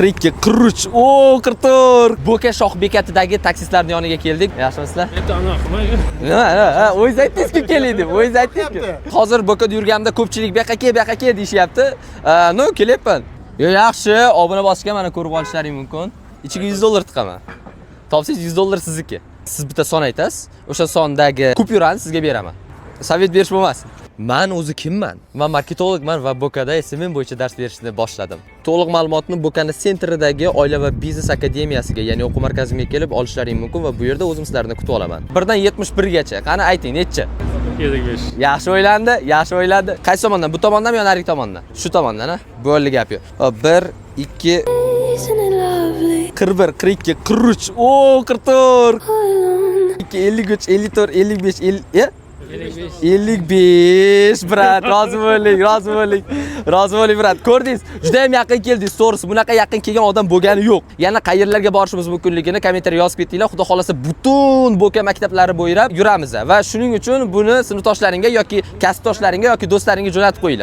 42, 43, o 44. Bo'ka shoh bekatidagi taksistlarning yoniga keldik. Yaxshimisizlar? Ha, o'zingiz aytdingiz-ku keling deb. O'zingiz aytdingiz-ku. Hozir Bo'kada yurganimda ko'pchilik bu yoqqa kel deyishyapti. No, kelyapman. Yo, yaxshi, obuna bosishga mana ko'rib olishlaring mumkin. Ichiga $100 tiqaman. Topsangiz $100 sizniki. Siz bitta son aytasiz. O'sha sondagi kupyurani sizga beraman. Sovet berish bo'lmasin. Men o'zi kimman? Men marketologman va Bo'kada SMM bo'yicha dars berishni boshladim. To'liq ma'lumotni Bo'kana sentridagi Oila va biznes akademiyasiga, ya'ni o'quv markaziga kelib olishlaring mumkin va bu yerda o'zim sizlarni kutib olaman. 1 dan 71 gacha. Qani ayting, necha? 75. Yaxshi o'ylandi, yaxshi o'yladi. Qaysi tomondan? Bu tomondanmi yo narigi tomondan? Shu tomondan, ha? Bo'ldi gap yo'q. 1, 2 41, 42, 43, o 44. 53, 54, 55, 55 brat, rozi bo'ling brat. Ko'rdingiz, juda ham yaqin keldingiz, to'g'risi. Bunaqa yaqin kelgan odam bo'lgani yo'q. Yana qayerlarga borishimiz mumkinligini kommentariyga yozib ketinglar. Xudo xolasa butun Bo'ka maktablari bo'ylab yuramiz va shuning uchun buni sinfdoshlaringga yoki kasbdoshlaringga yoki do'stlaringga jo'natib qo'yinglar.